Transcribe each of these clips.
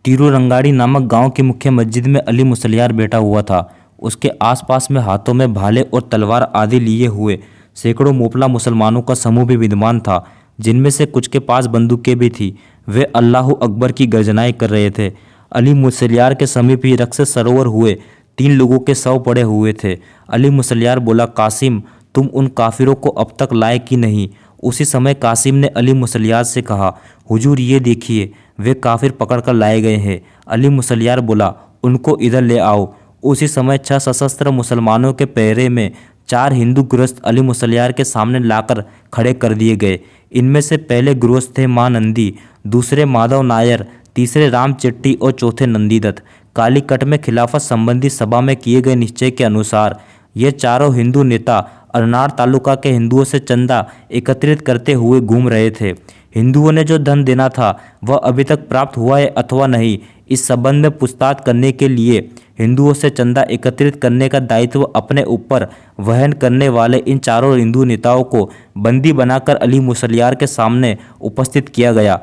तिरुरंगाड़ी नामक गांव की मुख्य मस्जिद में अली मुसलियार बैठा हुआ था। उसके आसपास में हाथों में भाले और तलवार आदि लिए हुए सैकड़ों मोपला मुसलमानों का समूह भी विद्यमान था, जिनमें से कुछ के पास बंदूकें भी थी। वे अल्लाहू अकबर की गर्जनाएं कर रहे थे। अली मुसलियार के समीप ही रक्त से सरोवर हुए 3 लोगों के शव पड़े हुए थे। अली मुसलियार बोला, कासिम, तुम उन काफिरों को अब तक लाए कि नहीं? उसी समय कासिम ने अली मुसलियार से कहा, हुजूर, ये देखिए, वे काफिर पकड़कर लाए गए हैं। अली मुसलियार बोला, उनको इधर ले आओ। उसी समय 6 सशस्त्र मुसलमानों के पहरे में 4 हिंदू गृहस्थ अली मुसलियार के सामने लाकर खड़े कर दिए गए। इनमें से पहले गृहस्थ थे मां नंदी, दूसरे माधव नायर, तीसरे राम चेट्टी और चौथे नंदीदत्त। कालीकट में खिलाफत संबंधी सभा में किए गए निश्चय के अनुसार ये चारों हिंदू नेता अरनार तालुका के हिंदुओं से चंदा एकत्रित करते हुए घूम रहे थे। हिंदुओं ने जो धन देना था वह अभी तक प्राप्त हुआ है अथवा नहीं, इस संबंध में पूछताछ करने के लिए हिंदुओं से चंदा एकत्रित करने का दायित्व अपने ऊपर वहन करने वाले इन चारों हिंदू नेताओं को बंदी बनाकर अली मुसलियार के सामने उपस्थित किया गया।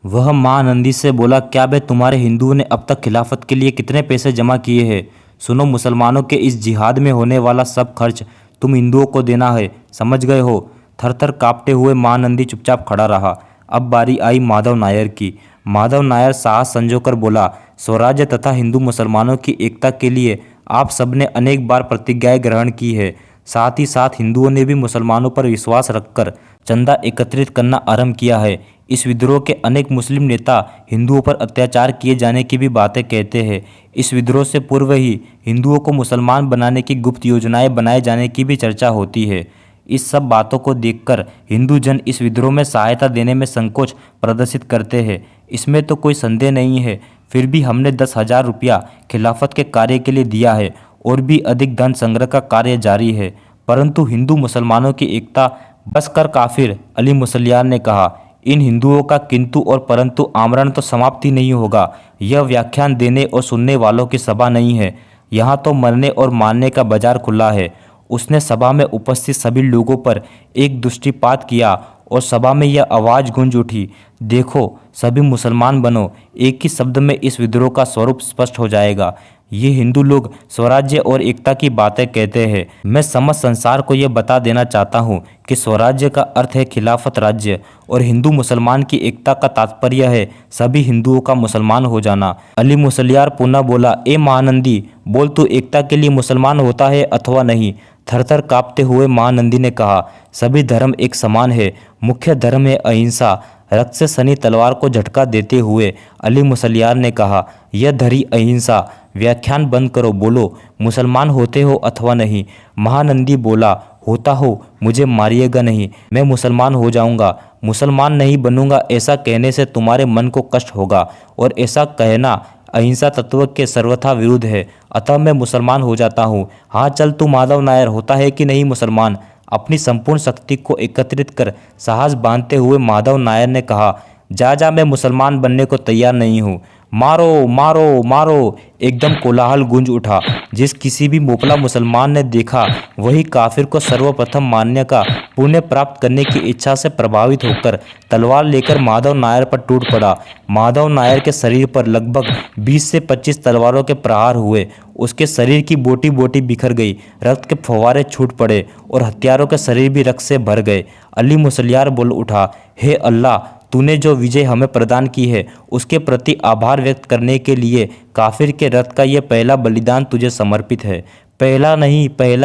वह मां नंदी से बोला, क्या बे तुम्हारे हिंदुओं ने अब तक खिलाफत के लिए कितने पैसे जमा किए हैं? सुनो, मुसलमानों के इस जिहाद में होने वाला सब खर्च तुम हिंदुओं को देना है, समझ गए हो? थर-थर कांपते हुए मां नंदी चुपचाप खड़ा रहा। अब बारी आई माधव नायर की। माधव नायर साहस संजोकर बोला, स्वराज्य तथा हिंदू मुसलमानों की एकता के लिए आप सबने अनेक बार प्रतिज्ञाएं ग्रहण की है। साथ ही साथ हिंदुओं ने भी मुसलमानों पर विश्वास रखकर चंदा एकत्रित करना आरंभ किया है। इस विद्रोह के अनेक मुस्लिम नेता हिंदुओं पर अत्याचार किए जाने की भी बातें कहते हैं। इस विद्रोह से पूर्व ही हिंदुओं को मुसलमान बनाने की गुप्त योजनाएं बनाए जाने की भी चर्चा होती है। इस सब बातों को देखकर हिंदू जन इस विद्रोह में सहायता देने में संकोच प्रदर्शित करते हैं, इसमें तो कोई संदेह नहीं है। फिर भी हमने 10,000 रुपया खिलाफत के कार्य के लिए दिया है और भी अधिक धन संग्रह का कार्य जारी है, परंतु हिंदू मुसलमानों की एकता बस कर काफिर। अली मुसलियार ने कहा, इन हिंदुओं का किंतु और परंतु आमरण तो समाप्ति नहीं होगा। यह व्याख्यान देने और सुनने वालों की सभा नहीं है, यहाँ तो मरने और मारने का बाजार खुला है। उसने सभा में उपस्थित सभी लोगों पर एक दृष्टिपात किया और सभा में यह आवाज़ गूंज उठी, देखो, सभी मुसलमान बनो। एक ही शब्द में इस विद्रोह का स्वरूप स्पष्ट हो जाएगा। ये हिंदू लोग स्वराज्य और एकता की बातें कहते हैं। मैं समस्त संसार को यह बता देना चाहता हूँ कि स्वराज्य का अर्थ है खिलाफत राज्य और हिंदू मुसलमान की एकता का तात्पर्य है सभी हिंदुओं का मुसलमान हो जाना। अली मुसलियार पुनः बोला, ए महानंदी, बोल, तू एकता के लिए मुसलमान होता है अथवा नहीं? थरथर कांपते हुए महानंदी ने कहा, सभी धर्म एक समान है। मुख्य धर्म है अहिंसा। रक्त से सनी तलवार को झटका देते हुए अली मुसलियार ने कहा, यह धरी अहिंसा। व्याख्यान बंद करो, बोलो, मुसलमान होते हो अथवा नहीं? महानंदी बोला, होता हो, मुझे मारिएगा नहीं, मैं मुसलमान हो जाऊंगा। मुसलमान नहीं बनूंगा ऐसा कहने से तुम्हारे मन को कष्ट होगा और ऐसा कहना अहिंसा तत्व के सर्वथा विरुद्ध है, अतः मैं मुसलमान हो जाता हूँ। हाँ चल, तू माधव नायर होता है कि नहीं मुसलमान? अपनी संपूर्ण शक्ति को एकत्रित कर साहस बांधते हुए माधव नायर ने कहा, जा, मैं मुसलमान बनने को तैयार नहीं हूँ। मारो मारो मारो, एकदम कोलाहल गूंज उठा। जिस किसी भी मोपला मुसलमान ने देखा वही काफिर को सर्वप्रथम मारने का पुण्य प्राप्त करने की इच्छा से प्रभावित होकर तलवार लेकर माधव नायर पर टूट पड़ा। माधव नायर के शरीर पर लगभग 20 से 25 तलवारों के प्रहार हुए। उसके शरीर की बोटी बोटी बिखर गई, रक्त के फव्वारे छूट पड़े और हथियारों के शरीर भी रक्त से भर गए। अली मुसलियार बोल उठा, हे अल्लाह, तूने जो विजय हमें प्रदान की है उसके प्रति आभार व्यक्त करने के लिए काफिर के रथ का यह पहला बलिदान तुझे समर्पित है। पहला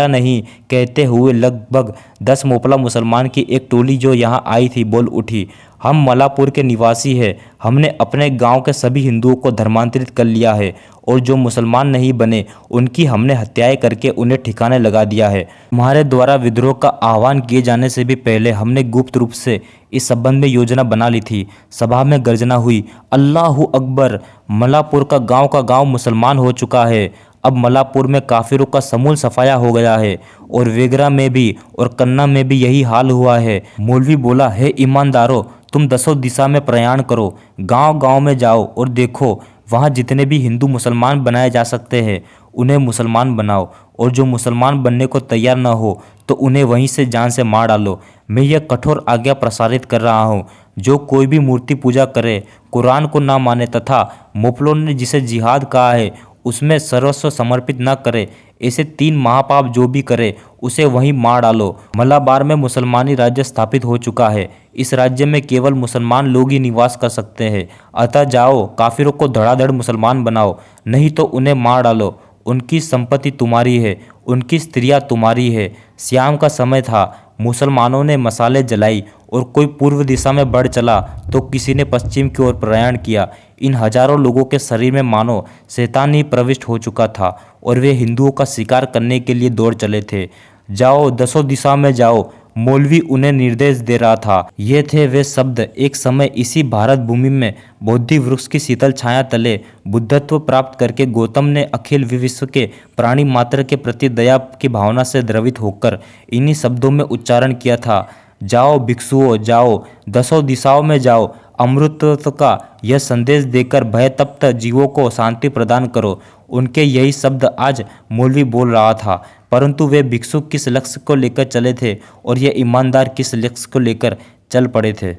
नहीं कहते हुए लगभग 10 मोपला मुसलमान की एक टोली जो यहाँ आई थी बोल उठी, हम मलापुर के निवासी हैं। हमने अपने गांव के सभी हिंदुओं को धर्मांतरित कर लिया है और जो मुसलमान नहीं बने उनकी हमने हत्याएं करके उन्हें ठिकाने लगा दिया है। तुम्हारे द्वारा विद्रोह का आह्वान किए जाने से भी पहले हमने गुप्त रूप से इस संबंध में योजना बना ली थी। सभा में गर्जना हुई, अल्लाहू अकबर, मलापुर का गांव मुसलमान हो चुका है। अब मलापुर में काफिरों का समूल सफाया हो गया है और वेगरा में भी और कन्ना में भी यही हाल हुआ है। मौलवी बोला, हे ईमानदारों, तुम 10 दिशा में प्रयाण करो, गांव में जाओ और देखो, वहाँ जितने भी हिंदू मुसलमान बनाए जा सकते हैं उन्हें मुसलमान बनाओ और जो मुसलमान बनने को तैयार न हो तो उन्हें वहीं से जान से मार डालो। मैं यह कठोर आज्ञा प्रसारित कर रहा हूँ, जो कोई भी मूर्ति पूजा करे, कुरान को ना माने तथा मुफलों ने जिसे जिहाद कहा है उसमें सर्वस्व समर्पित न करे, ऐसे 3 महापाप जो भी करे उसे वहीं मार डालो। मलाबार में मुसलमानी राज्य स्थापित हो चुका है। इस राज्य में केवल मुसलमान लोग ही निवास कर सकते हैं। अतः जाओ, काफिरों को धड़ाधड़ मुसलमान बनाओ, नहीं तो उन्हें मार डालो। उनकी संपत्ति तुम्हारी है, उनकी स्त्रियां तुम्हारी है। शाम का समय था, मुसलमानों ने मशालें जलाई और कोई पूर्व दिशा में बढ़ चला तो किसी ने पश्चिम की ओर प्रयाण किया। इन हजारों लोगों के शरीर में मानो शैतान ही प्रविष्ट हो चुका था और वे हिंदुओं का शिकार करने के लिए दौड़ चले थे। जाओ, 10 दिशा में जाओ, मौलवी उन्हें निर्देश दे रहा था। ये थे वे शब्द। एक समय इसी भारत भूमि में बोधि वृक्ष की शीतल छाया तले बुद्धत्व प्राप्त करके गौतम ने अखिल विश्व के प्राणी मात्र के प्रति दया की भावना से द्रवित होकर इन्हीं शब्दों में उच्चारण किया था। जाओ भिक्षुओं, जाओ, 10 दिशाओं में जाओ, अमृतत्व का यह संदेश देकर भय तप्त जीवों को शांति प्रदान करो। उनके यही शब्द आज मौलवी बोल रहा था, परंतु वे भिक्षुक किस लक्ष्य को लेकर चले थे और ये ईमानदार किस लक्ष्य को लेकर चल पड़े थे।